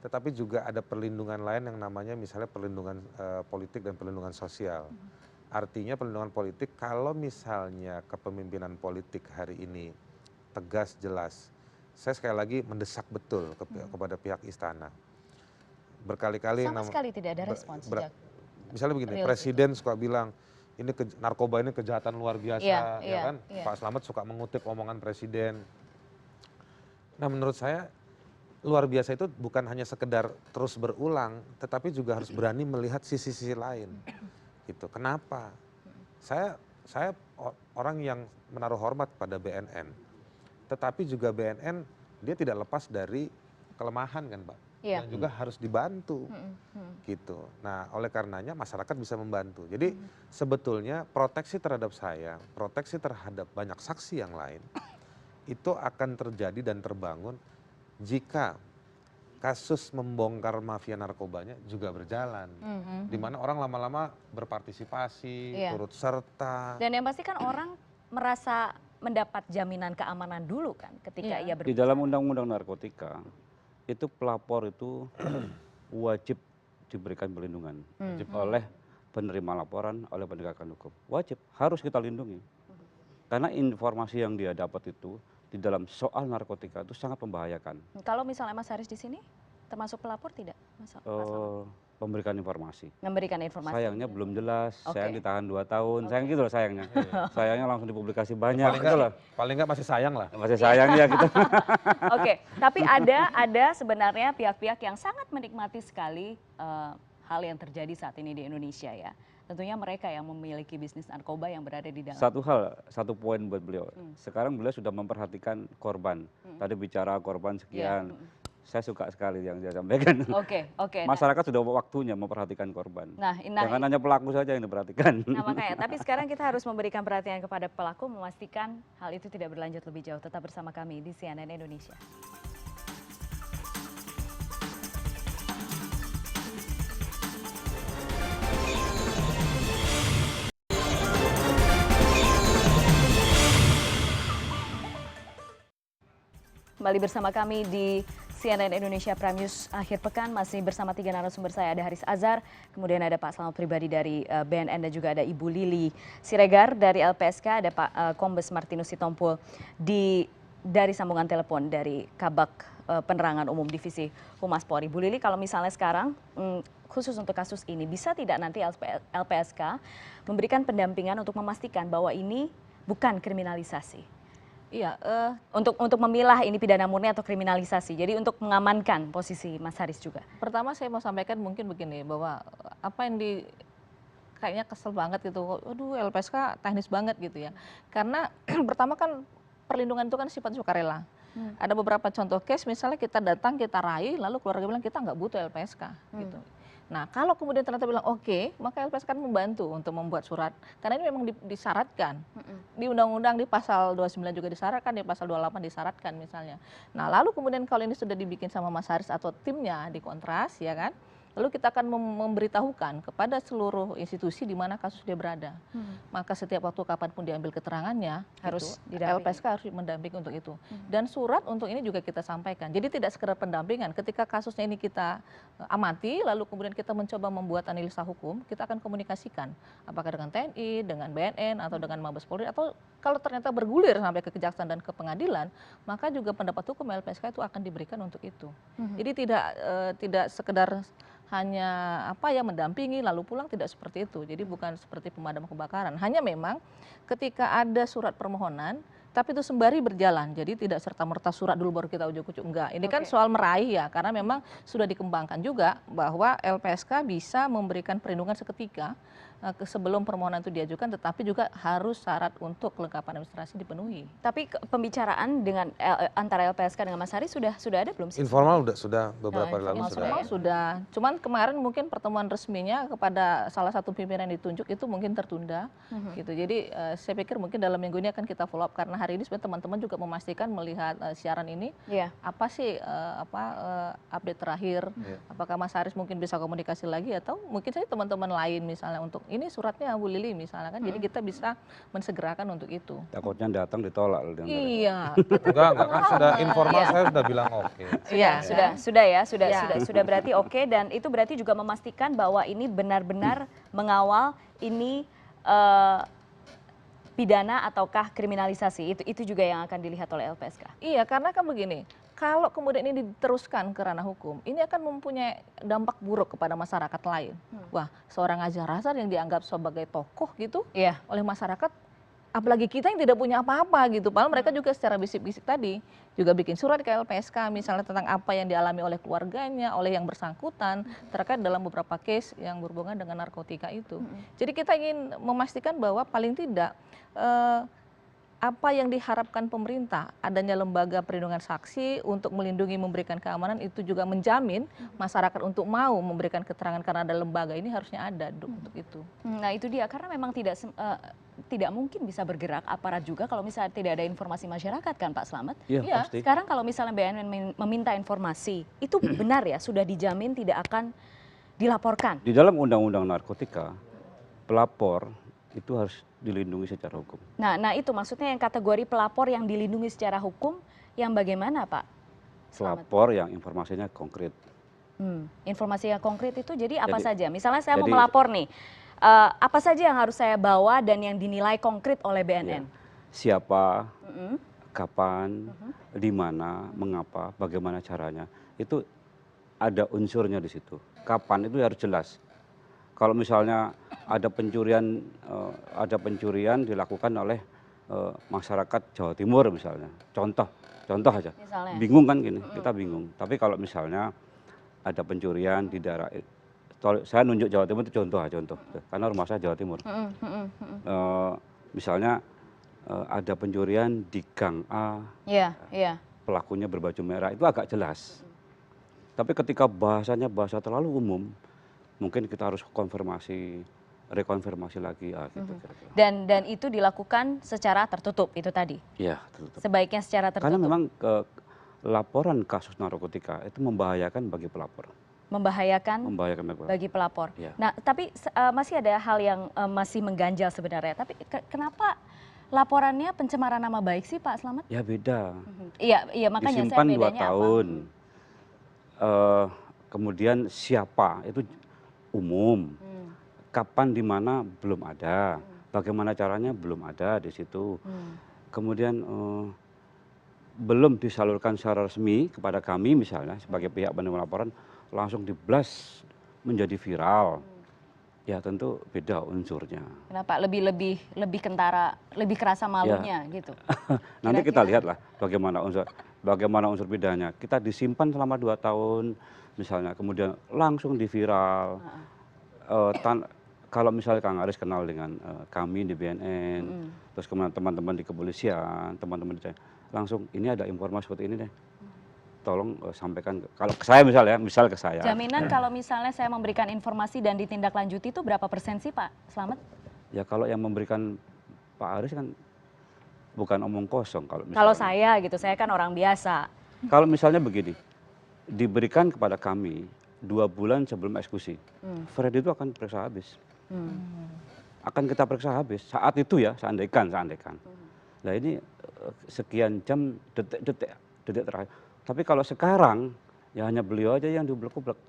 Tetapi juga ada perlindungan lain yang namanya misalnya perlindungan politik dan perlindungan sosial. Artinya perlindungan politik kalau misalnya kepemimpinan politik hari ini tegas, jelas. Saya sekali lagi mendesak betul kepada pihak istana. Berkali-kali sama sekali tidak ada respons. Misalnya begini, presiden suka bilang ini narkoba ini kejahatan luar biasa, ya kan? Pak Slamet suka mengutip omongan presiden. Nah menurut saya luar biasa itu bukan hanya sekedar terus berulang, tetapi juga harus berani melihat sisi-sisi lain. Gitu. Kenapa? Saya orang yang menaruh hormat pada BNN, tetapi juga BNN dia tidak lepas dari kelemahan kan Pak. Yang juga harus dibantu gitu. Nah oleh karenanya masyarakat bisa membantu. Jadi sebetulnya proteksi terhadap saya, proteksi terhadap banyak saksi yang lain itu akan terjadi dan terbangun jika kasus membongkar mafia narkobanya juga berjalan. Di mana orang lama-lama berpartisipasi, turut serta. Dan yang pasti kan orang merasa mendapat jaminan keamanan dulu kan ketika ia berbicara. Di dalam undang-undang narkotika itu pelapor itu wajib diberikan perlindungan oleh penerima laporan, oleh penegakan hukum. Wajib, harus kita lindungi. Karena informasi yang dia dapat itu di dalam soal narkotika itu sangat membahayakan. Kalau misalnya Mas Haris di sini termasuk pelapor tidak? Memberikan informasi. Memberikan informasi. Sayangnya belum jelas, sayang ditahan 2 tahun, sayang gitu loh sayangnya. Sayangnya langsung dipublikasi banyak gitu loh. Paling nggak masih sayang lah. Masih sayang ya gitu. Oke, tapi ada sebenarnya pihak-pihak yang sangat menikmati sekali hal yang terjadi saat ini di Indonesia ya. Tentunya mereka yang memiliki bisnis narkoba yang berada di dalam. Satu poin buat beliau. Sekarang beliau sudah memperhatikan korban. Tadi bicara korban sekian. Saya suka sekali yang dia sampaikan. Oke. Masyarakat sudah waktunya memperhatikan korban. Jangan hanya pelaku saja yang diperhatikan. Nah makanya, tapi sekarang kita harus memberikan perhatian kepada pelaku, memastikan hal itu tidak berlanjut lebih jauh. Tetap bersama kami di CNN Indonesia. Kembali bersama kami di CNN Indonesia Prime News akhir pekan, masih bersama 3 narasumber saya, ada Haris Azhar, kemudian ada Pak Slamet Pribadi dari BNN, dan juga ada Ibu Lili Siregar dari LPSK, ada Pak Kombes Martinus Sitompul dari sambungan telepon dari Kabak Penerangan Umum Divisi Humas Polri. Bu Lili, kalau misalnya sekarang khusus untuk kasus ini, bisa tidak nanti LPSK memberikan pendampingan untuk memastikan bahwa ini bukan kriminalisasi? Iya, untuk memilah ini pidana murni atau kriminalisasi. Jadi untuk mengamankan posisi Mas Haris juga. Pertama saya mau sampaikan mungkin begini, bahwa apa yang kayaknya kesel banget gitu. Aduh, LPSK teknis banget gitu ya. Karena pertama kan perlindungan itu kan sifat sukarela. Ada beberapa contoh case, misalnya kita datang, kita raih, lalu keluarga bilang kita nggak butuh LPSK gitu. Nah, kalau kemudian ternyata bilang oke, maka LPSK kan membantu untuk membuat surat. Karena ini memang disyaratkan. Di undang-undang di pasal 29 juga disyaratkan, di pasal 28 disyaratkan misalnya. Nah, lalu kemudian kalau ini sudah dibikin sama Mas Haris atau timnya di Kontras, ya kan, lalu kita akan memberitahukan kepada seluruh institusi di mana kasus dia berada. Maka setiap waktu kapanpun diambil keterangannya, Harus LPSK harus mendampingi untuk itu. Dan surat untuk ini juga kita sampaikan. Jadi tidak sekedar pendampingan, ketika kasusnya ini kita amati, lalu kemudian kita mencoba membuat analisa hukum, kita akan komunikasikan. Apakah dengan TNI, dengan BNN, atau dengan Mabes Polri, atau kalau ternyata bergulir sampai ke kejaksaan dan ke pengadilan, maka juga pendapat hukum LPSK itu akan diberikan untuk itu. Jadi tidak sekedar hanya mendampingi lalu pulang, tidak seperti itu. Jadi bukan seperti pemadam kebakaran. Hanya memang ketika ada surat permohonan, tapi itu sembari berjalan. Jadi tidak serta-merta surat dulu baru kita ujuk-ujuk, enggak. Ini kan soal meraih ya, karena memang sudah dikembangkan juga bahwa LPSK bisa memberikan perlindungan seketika sebelum permohonan itu diajukan, tetapi juga harus syarat untuk kelengkapan administrasi dipenuhi. Tapi pembicaraan dengan antara LPSK dengan Mas Haris sudah ada belum sih? Informal sudah beberapa hari lalu Informal sudah. Cuman kemarin mungkin pertemuan resminya kepada salah satu pimpinan yang ditunjuk itu mungkin tertunda gitu. Jadi saya pikir mungkin dalam minggu ini akan kita follow up, karena hari ini sebenarnya teman-teman juga memastikan melihat siaran ini apa sih update terakhir. Apakah Mas Haris mungkin bisa komunikasi lagi, atau mungkin saja teman-teman lain misalnya untuk ini suratnya Bu Lili misalnya kan. Jadi kita bisa mensegerakan untuk itu. Takutnya datang ditolak. Iya. Enggak kan sudah informal, saya sudah bilang oke. Iya, sudah berarti oke, dan itu berarti juga memastikan bahwa ini benar-benar mengawal ini pidana ataukah kriminalisasi. Itu juga yang akan dilihat oleh LPSK. Iya, karena kan begini, kalau kemudian ini diteruskan ke ranah hukum, ini akan mempunyai dampak buruk kepada masyarakat lain. Wah, seorang Azhar Azhar yang dianggap sebagai tokoh gitu oleh masyarakat, apalagi kita yang tidak punya apa-apa gitu. Padahal mereka juga secara bisik-bisik tadi juga bikin surat ke LPSK misalnya tentang apa yang dialami oleh keluarganya, oleh yang bersangkutan terkait dalam beberapa case yang berhubungan dengan narkotika itu. Jadi kita ingin memastikan bahwa paling tidak apa yang diharapkan pemerintah, adanya lembaga perlindungan saksi untuk melindungi, memberikan keamanan, itu juga menjamin masyarakat untuk mau memberikan keterangan, karena ada lembaga ini harusnya ada untuk itu. Nah itu dia, karena memang tidak mungkin bisa bergerak aparat juga kalau misalnya tidak ada informasi masyarakat kan Pak Slamet? Iya, pasti. Sekarang kalau misalnya BNN meminta informasi, itu benar ya sudah dijamin tidak akan dilaporkan? Di dalam undang-undang narkotika, pelapor itu harus dilindungi secara hukum. Nah itu maksudnya yang kategori pelapor yang dilindungi secara hukum yang bagaimana Pak Slamet? Pelapor yang informasinya konkret. Informasi yang konkret itu jadi apa saja? Misalnya saya mau melapor nih, apa saja yang harus saya bawa dan yang dinilai konkret oleh BNN? Siapa, kapan, di mana, mengapa, bagaimana caranya. Itu ada unsurnya di situ. Kapan itu harus jelas. Kalau misalnya ada pencurian dilakukan oleh masyarakat Jawa Timur misalnya, contoh aja, misalnya. Bingung kan gini, kita bingung. Tapi kalau misalnya ada pencurian di daerah, saya nunjuk Jawa Timur itu contoh, karena rumah saya Jawa Timur. Misalnya ada pencurian di Gang A, pelakunya berbaju merah, itu agak jelas. Tapi ketika bahasanya bahasa terlalu umum, mungkin kita harus rekonfirmasi lagi. Gitu, kira-kira. Dan itu dilakukan secara tertutup itu tadi? Iya, tertutup. Sebaiknya secara tertutup? Karena memang laporan kasus narkotika itu membahayakan bagi pelapor. Membahayakan bagi pelapor. Ya. Nah, tapi masih ada hal yang masih mengganjal sebenarnya. Tapi kenapa laporannya pencemaran nama baik sih Pak Slamet? Ya beda. Iya makanya disimpan saya bedanya 2 tahun. Kemudian siapa itu umum. Kapan di mana belum ada. Bagaimana caranya belum ada di situ. Kemudian belum disalurkan secara resmi kepada kami misalnya sebagai pihak penerima laporan, langsung di-blast menjadi viral. Ya tentu beda unsurnya. Kenapa? Lebih kentara, lebih kerasa malunya gitu. Nanti kita lihatlah bagaimana unsur pidananya. Kita disimpan selama 2 tahun misalnya, kemudian langsung diviral. Kalau misalnya Kang Aris kenal dengan kami di BNN, terus kemudian teman-teman di kepolisian, teman-teman di langsung ini ada informasi seperti ini deh. Tolong sampaikan kalau ke saya misal ke saya. Jaminan kalau misalnya saya memberikan informasi dan ditindaklanjuti itu berapa persen sih Pak Slamet? Ya kalau yang memberikan Pak Aris kan bukan omong kosong kalau misalnya. Kalau saya gitu, saya kan orang biasa. Kalau misalnya begini, diberikan kepada kami 2 bulan sebelum eksekusi. Freddy itu akan periksa habis. Akan kita periksa habis. Saat itu ya, seandainya. Nah ini sekian jam, detik terakhir. Tapi kalau sekarang, ya hanya beliau aja yang diublek-ublek.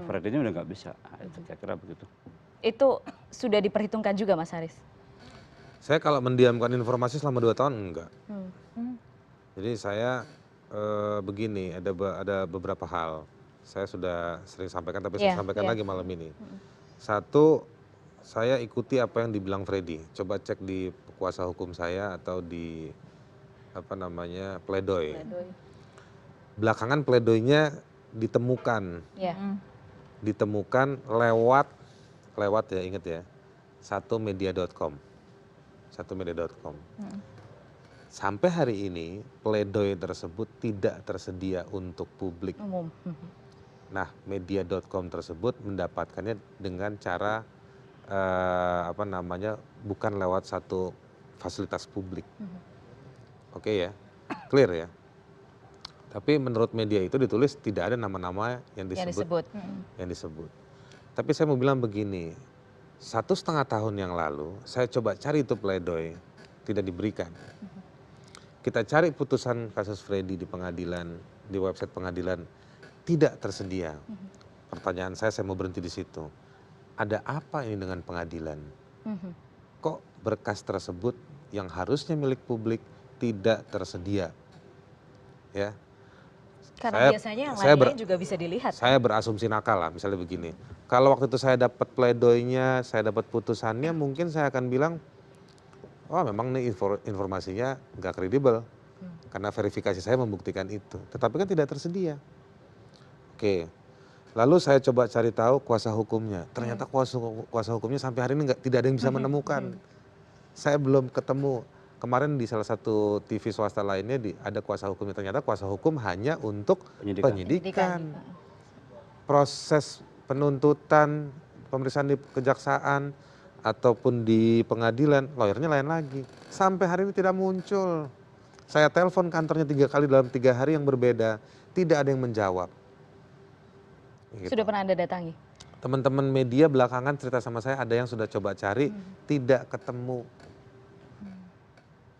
Freddy ini udah nggak bisa. Itu kira-kira begitu. Itu sudah diperhitungkan juga Mas Haris? Saya kalau mendiamkan informasi selama 2 tahun enggak. Jadi saya begini, ada beberapa hal. Saya sudah sering sampaikan, tapi saya sampaikan lagi malam ini. Satu, saya ikuti apa yang dibilang Freddy. Coba cek di kuasa hukum saya atau di pledoi. Belakangan pledoinya ditemukan. Ditemukan lewat ya, ingat ya, satumedia.com. Sampai hari ini pledoi tersebut tidak tersedia untuk publik. Nah, media.com tersebut mendapatkannya dengan cara bukan lewat satu fasilitas publik. Oke ya, clear ya. Tapi menurut media itu ditulis tidak ada nama-nama yang disebut. Tapi saya mau bilang begini, 1,5 tahun yang lalu saya coba cari itu pledoi, tidak diberikan. Kita cari putusan kasus Freddy di pengadilan, di website pengadilan, tidak tersedia. Pertanyaan saya mau berhenti di situ. Ada apa ini dengan pengadilan? Kok berkas tersebut yang harusnya milik publik tidak tersedia? Ya. Karena biasanya yang lain-lain juga bisa dilihat. Saya berasumsi nakal lah, misalnya begini. Kalau waktu itu saya dapat pledoinya, saya dapat putusannya, mungkin saya akan bilang, wah memang nih informasinya nggak kredibel. Karena verifikasi saya membuktikan itu. Tetapi kan tidak tersedia. Oke. Lalu saya coba cari tahu kuasa hukumnya. Ternyata kuasa hukumnya sampai hari ini tidak ada yang bisa menemukan. Saya belum ketemu. Kemarin di salah satu TV swasta lainnya ada kuasa hukumnya. Ternyata kuasa hukum hanya untuk penyidikan. Proses penuntutan, pemeriksaan di kejaksaan, ataupun di pengadilan, lawyernya lain lagi. Sampai hari ini tidak muncul. Saya telepon kantornya 3 kali dalam 3 hari yang berbeda. Tidak ada yang menjawab. Gitu. Sudah pernah Anda datangi? Teman-teman media belakangan cerita sama saya, ada yang sudah coba cari, tidak ketemu.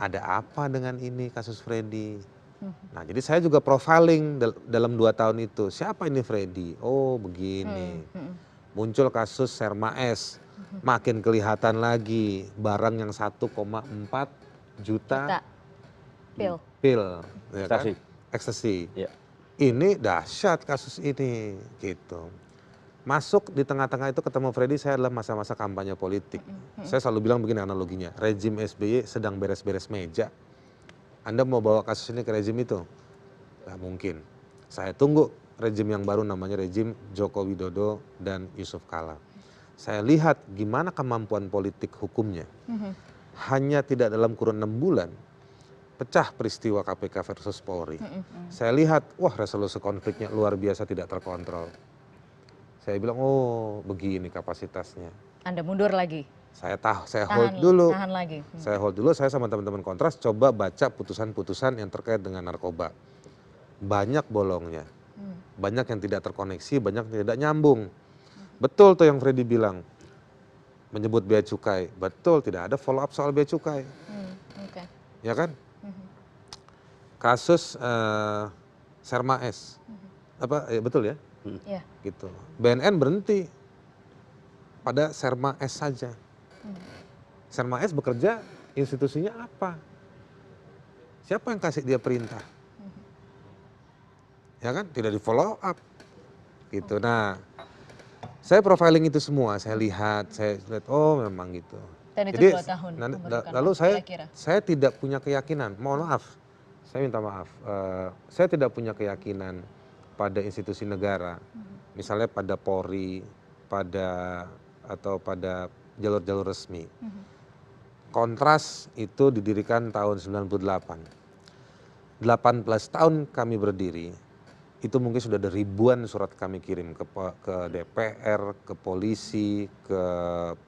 Ada apa dengan ini kasus Freddy? Nah, jadi saya juga profiling dalam 2 tahun itu. Siapa ini Freddy? Oh, begini. Muncul kasus Serma S. Makin kelihatan lagi barang yang 1,4 juta pil. Ya kan? Ekstasi. Ya. Ini dahsyat kasus ini, gitu. Masuk di tengah-tengah itu ketemu Freddy, saya adalah masa-masa kampanye politik. Saya selalu bilang begini analoginya, rezim SBY sedang beres-beres meja. Anda mau bawa kasus ini ke rezim itu? Nggak mungkin. Saya tunggu rezim yang baru, namanya rezim Joko Widodo dan Yusuf Kala. Saya lihat gimana kemampuan politik hukumnya. Hanya tidak dalam kurun 6 bulan, pecah peristiwa KPK versus Polri. Saya lihat, wah resolusi konfliknya luar biasa tidak terkontrol. Saya bilang, oh begini kapasitasnya. Anda mundur lagi? Saya hold dulu. Tahan lagi. Saya hold dulu, saya sama teman-teman Kontras coba baca putusan-putusan yang terkait dengan narkoba. Banyak bolongnya. Banyak yang tidak terkoneksi, banyak yang tidak nyambung. Betul tuh yang Freddy bilang. Menyebut bea cukai. Betul, tidak ada follow up soal bea cukai. Ya kan? Kasus Serma S. Betul ya? Gitu. BNN berhenti pada Serma S saja. Serma S bekerja, institusinya apa? Siapa yang kasih dia perintah? Ya kan, tidak di follow up. Gitu. Nah, saya profiling itu semua, saya lihat, oh memang gitu. Dan itu jadi 2 tahun. Lalu saya tidak punya keyakinan, mohon maaf, saya minta maaf, saya tidak punya keyakinan pada institusi negara, misalnya pada Polri, atau pada jalur-jalur resmi. Kontras itu didirikan tahun 98. 18 tahun kami berdiri, itu mungkin sudah ada ribuan surat kami kirim ke DPR, ke polisi, ke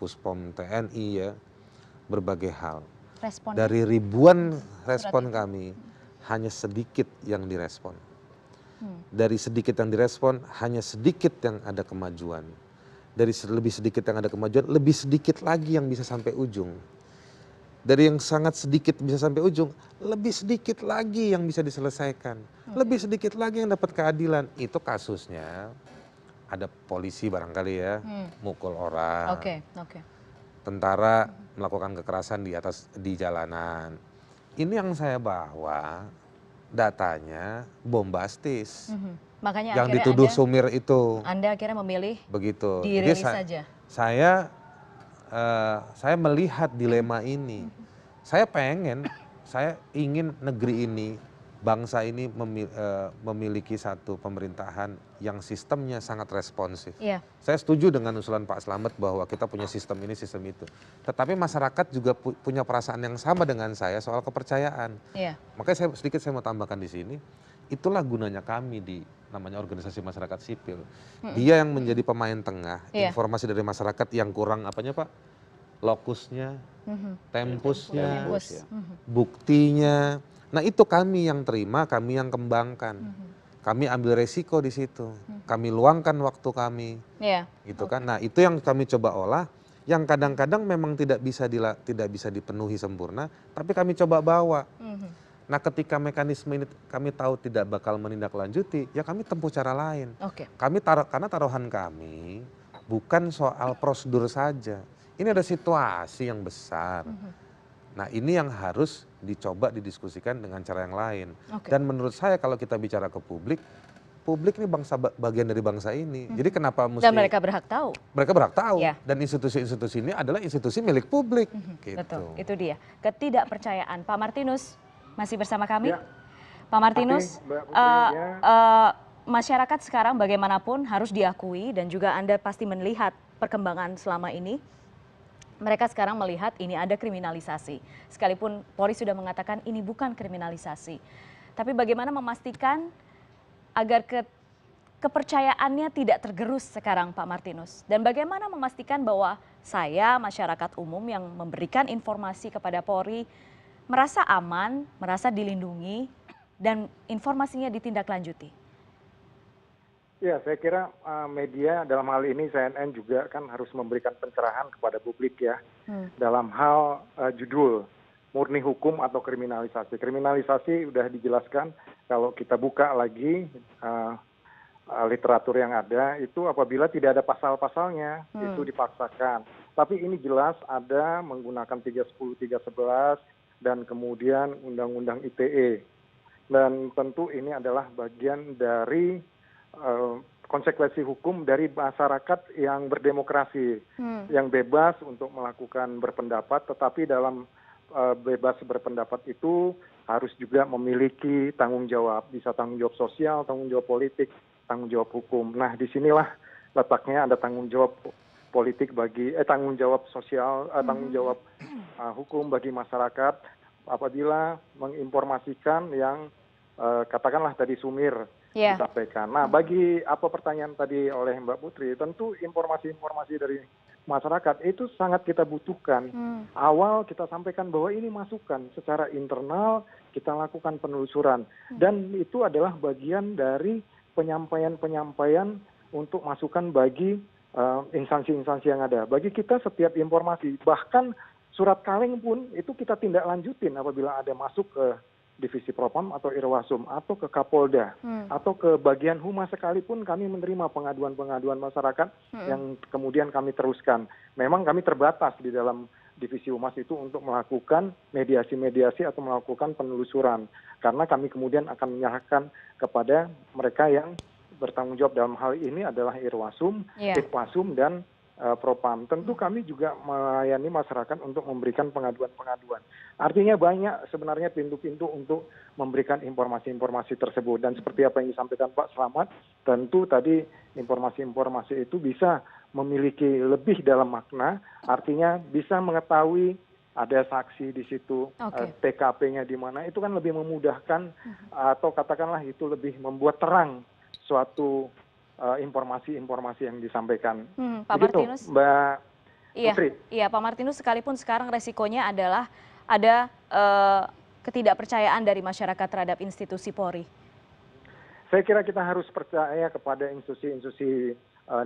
Puspom TNI ya, berbagai hal. Dari ribuan respon kami, hanya sedikit yang direspon. Dari sedikit yang direspon, hanya sedikit yang ada kemajuan. Dari lebih sedikit yang ada kemajuan, lebih sedikit lagi yang bisa sampai ujung. Dari yang sangat sedikit bisa sampai ujung, lebih sedikit lagi yang bisa diselesaikan. Lebih sedikit lagi yang dapat keadilan. Itu kasusnya ada polisi barangkali ya, mukul orang. Tentara melakukan kekerasan di jalanan. Ini yang saya bawa datanya bombastis. Makanya yang dituduh sumir itu. Anda akhirnya memilih begitu. dirilis saja. Saya melihat dilema ini. Saya ingin negeri ini, bangsa ini memiliki satu pemerintahan yang sistemnya sangat responsif. Saya setuju dengan usulan Pak Slamet bahwa kita punya sistem ini, sistem itu. Tetapi masyarakat juga punya perasaan yang sama dengan saya soal kepercayaan. Makanya saya mau tambahkan di sini, itulah gunanya kami di namanya organisasi masyarakat sipil. Dia yang menjadi pemain tengah, informasi dari masyarakat yang kurang apanya Pak? Lokusnya, tempusnya, buktinya. Nah itu kami yang terima, kami yang kembangkan. Kami ambil resiko di situ. Kami luangkan waktu kami. Gitu kan. Nah itu yang kami coba olah, yang kadang-kadang memang tidak bisa dipenuhi sempurna, tapi kami coba bawa. Nah ketika mekanisme ini kami tahu tidak bakal menindaklanjuti, ya kami tempuh cara lain. Karena taruhan kami bukan soal prosedur saja. Ini ada situasi yang besar. Nah ini yang harus dicoba didiskusikan dengan cara yang lain. Dan menurut saya kalau kita bicara ke publik ini bagian dari bangsa ini. Jadi kenapa mesti... Dan mereka berhak tahu. Mereka berhak tahu. Dan institusi-institusi ini adalah institusi milik publik. Gitu. Betul, itu dia. Ketidakpercayaan. Pak Martinus masih bersama kami? Pak Martinus, masyarakat sekarang bagaimanapun harus diakui dan juga Anda pasti melihat perkembangan selama ini. Mereka sekarang melihat ini ada kriminalisasi. Sekalipun Polri sudah mengatakan ini bukan kriminalisasi. Tapi bagaimana memastikan agar kepercayaannya tidak tergerus sekarang Pak Martinus? Dan bagaimana memastikan bahwa saya, masyarakat umum yang memberikan informasi kepada Polri, merasa aman, merasa dilindungi, dan informasinya ditindaklanjuti? Ya, saya kira media dalam hal ini CNN juga kan harus memberikan pencerahan kepada publik ya. Dalam hal judul murni hukum atau kriminalisasi. Kriminalisasi sudah dijelaskan kalau kita buka lagi literatur yang ada itu apabila tidak ada pasal-pasalnya itu dipaksakan. Tapi ini jelas ada menggunakan 310, 311 dan kemudian Undang-Undang ITE. Dan tentu ini adalah bagian dari konsekuensi hukum dari masyarakat yang berdemokrasi, yang bebas untuk melakukan berpendapat, tetapi dalam bebas berpendapat itu harus juga memiliki tanggung jawab, bisa tanggung jawab sosial, tanggung jawab politik, tanggung jawab hukum. Nah, disinilah letaknya ada tanggung jawab politik tanggung jawab sosial, tanggung jawab hukum bagi masyarakat apabila menginformasikan yang katakanlah tadi sumir disampaikan. Nah, bagi apa pertanyaan tadi oleh Mbak Putri, tentu informasi-informasi dari masyarakat itu sangat kita butuhkan. Awal kita sampaikan bahwa ini masukan secara internal, kita lakukan penelusuran. Dan itu adalah bagian dari penyampaian-penyampaian untuk masukan bagi instansi-instansi yang ada. Bagi kita setiap informasi, bahkan surat kaleng pun itu kita tindak lanjutin apabila ada masuk ke Divisi Propam atau Irwasum atau ke Kapolda atau ke bagian Humas sekalipun kami menerima pengaduan-pengaduan masyarakat yang kemudian kami teruskan. Memang kami terbatas di dalam Divisi Humas itu untuk melakukan mediasi-mediasi atau melakukan penelusuran. Karena kami kemudian akan menyerahkan kepada mereka yang bertanggung jawab dalam hal ini adalah Irwasum, Itwasum, dan Propam. Tentu kami juga melayani masyarakat untuk memberikan pengaduan-pengaduan. Artinya banyak sebenarnya pintu-pintu untuk memberikan informasi-informasi tersebut. Dan seperti apa yang disampaikan Pak Slamet, tentu tadi informasi-informasi itu bisa memiliki lebih dalam makna, artinya bisa mengetahui ada saksi di situ, TKP-nya di mana, itu kan lebih memudahkan atau katakanlah itu lebih membuat terang suatu informasi-informasi yang disampaikan. Pak Begitu, Martinus, Mbak Putri. Iya, Pak Martinus, sekalipun sekarang resikonya adalah ada ketidakpercayaan dari masyarakat terhadap institusi Polri. saya kira kita harus percaya kepada institusi-institusi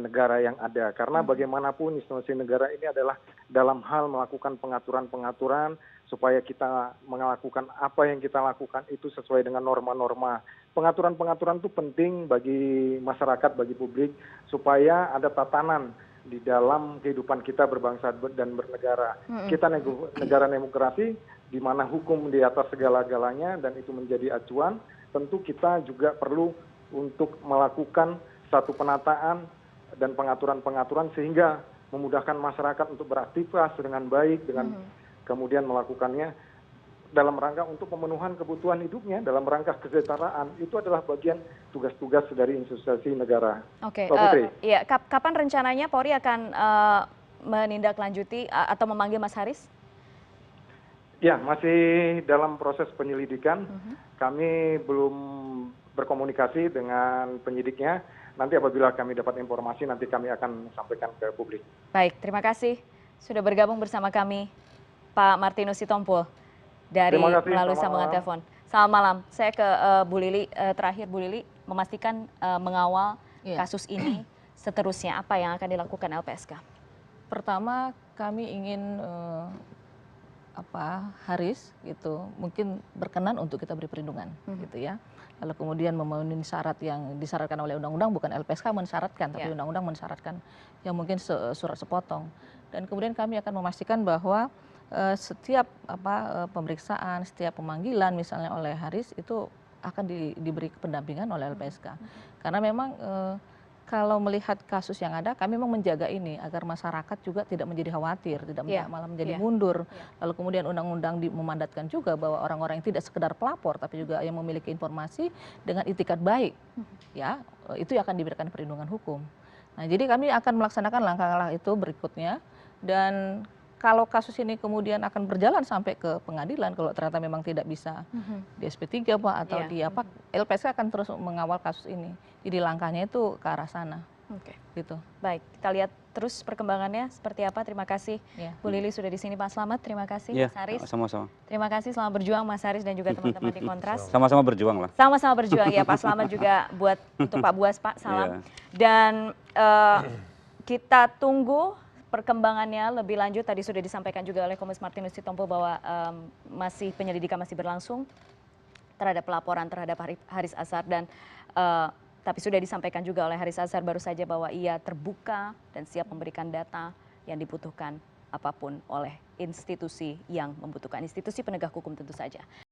negara yang ada, karena bagaimanapun institusi negara ini adalah dalam hal melakukan pengaturan-pengaturan supaya kita melakukan apa yang kita lakukan itu sesuai dengan norma-norma. Pengaturan-pengaturan itu penting bagi masyarakat, bagi publik, supaya ada tatanan di dalam kehidupan kita berbangsa dan bernegara. Kita negara demokrasi di mana hukum di atas segala-galanya dan itu menjadi acuan. Tentu kita juga perlu untuk melakukan satu penataan dan pengaturan-pengaturan sehingga memudahkan masyarakat untuk beraktivitas dengan baik, dengan kemudian melakukannya dalam rangka untuk pemenuhan kebutuhan hidupnya, dalam rangka kesejahteraan. Itu adalah bagian tugas-tugas dari institusi negara. Oke, ya, kapan rencananya Polri akan menindaklanjuti atau memanggil Mas Haris? Ya, masih dalam proses penyelidikan. Kami belum berkomunikasi dengan penyidiknya. Nanti apabila kami dapat informasi, nanti kami akan sampaikan ke publik. Baik, terima kasih sudah bergabung bersama kami, Pak Martinus Sitompul dari melalui sambungan telepon. Selamat malam. Saya ke Bu Lili, terakhir Bu Lili, memastikan mengawal kasus ini seterusnya apa yang akan dilakukan LPSK? Pertama, kami ingin Haris gitu mungkin berkenan untuk kita beri perlindungan gitu ya. Lalu kemudian memenuhi syarat yang disyaratkan oleh undang-undang, bukan LPSK mensyaratkan, tapi undang-undang mensyaratkan yang mungkin surat sepotong. Dan kemudian kami akan memastikan bahwa setiap pemeriksaan, setiap pemanggilan misalnya oleh Haris itu akan diberi pendampingan oleh LPSK. Karena memang kalau melihat kasus yang ada, kami memang menjaga ini agar masyarakat juga tidak menjadi khawatir, tidak malah menjadi mundur. Lalu kemudian undang-undang memandatkan juga bahwa orang-orang yang tidak sekedar pelapor, tapi juga yang memiliki informasi dengan itikat baik, ya itu akan diberikan perlindungan hukum. Nah, jadi kami akan melaksanakan langkah-langkah itu berikutnya, dan kalau kasus ini kemudian akan berjalan sampai ke pengadilan, kalau ternyata memang tidak bisa di SP3 Pak, atau di apa, LPSK akan terus mengawal kasus ini. Jadi langkahnya itu ke arah sana. Oke. Gitu. Baik, kita lihat terus perkembangannya seperti apa. Terima kasih Bu Lili sudah di sini, Pak Slamet. Terima kasih Mas Haris. Sama-sama. Terima kasih, selamat berjuang Mas Haris dan juga teman-teman di Kontras. Sama-sama berjuang lah. Sama-sama berjuang ya Pak. Selamat juga buat untuk Pak Buas, Pak. Salam. Dan kita tunggu perkembangannya lebih lanjut. Tadi sudah disampaikan juga oleh Kombes Martinus Sitompul bahwa penyelidikan masih berlangsung terhadap pelaporan terhadap Haris Azhar, dan tapi sudah disampaikan juga oleh Haris Azhar baru saja bahwa ia terbuka dan siap memberikan data yang dibutuhkan apapun oleh institusi yang membutuhkan, institusi penegak hukum tentu saja.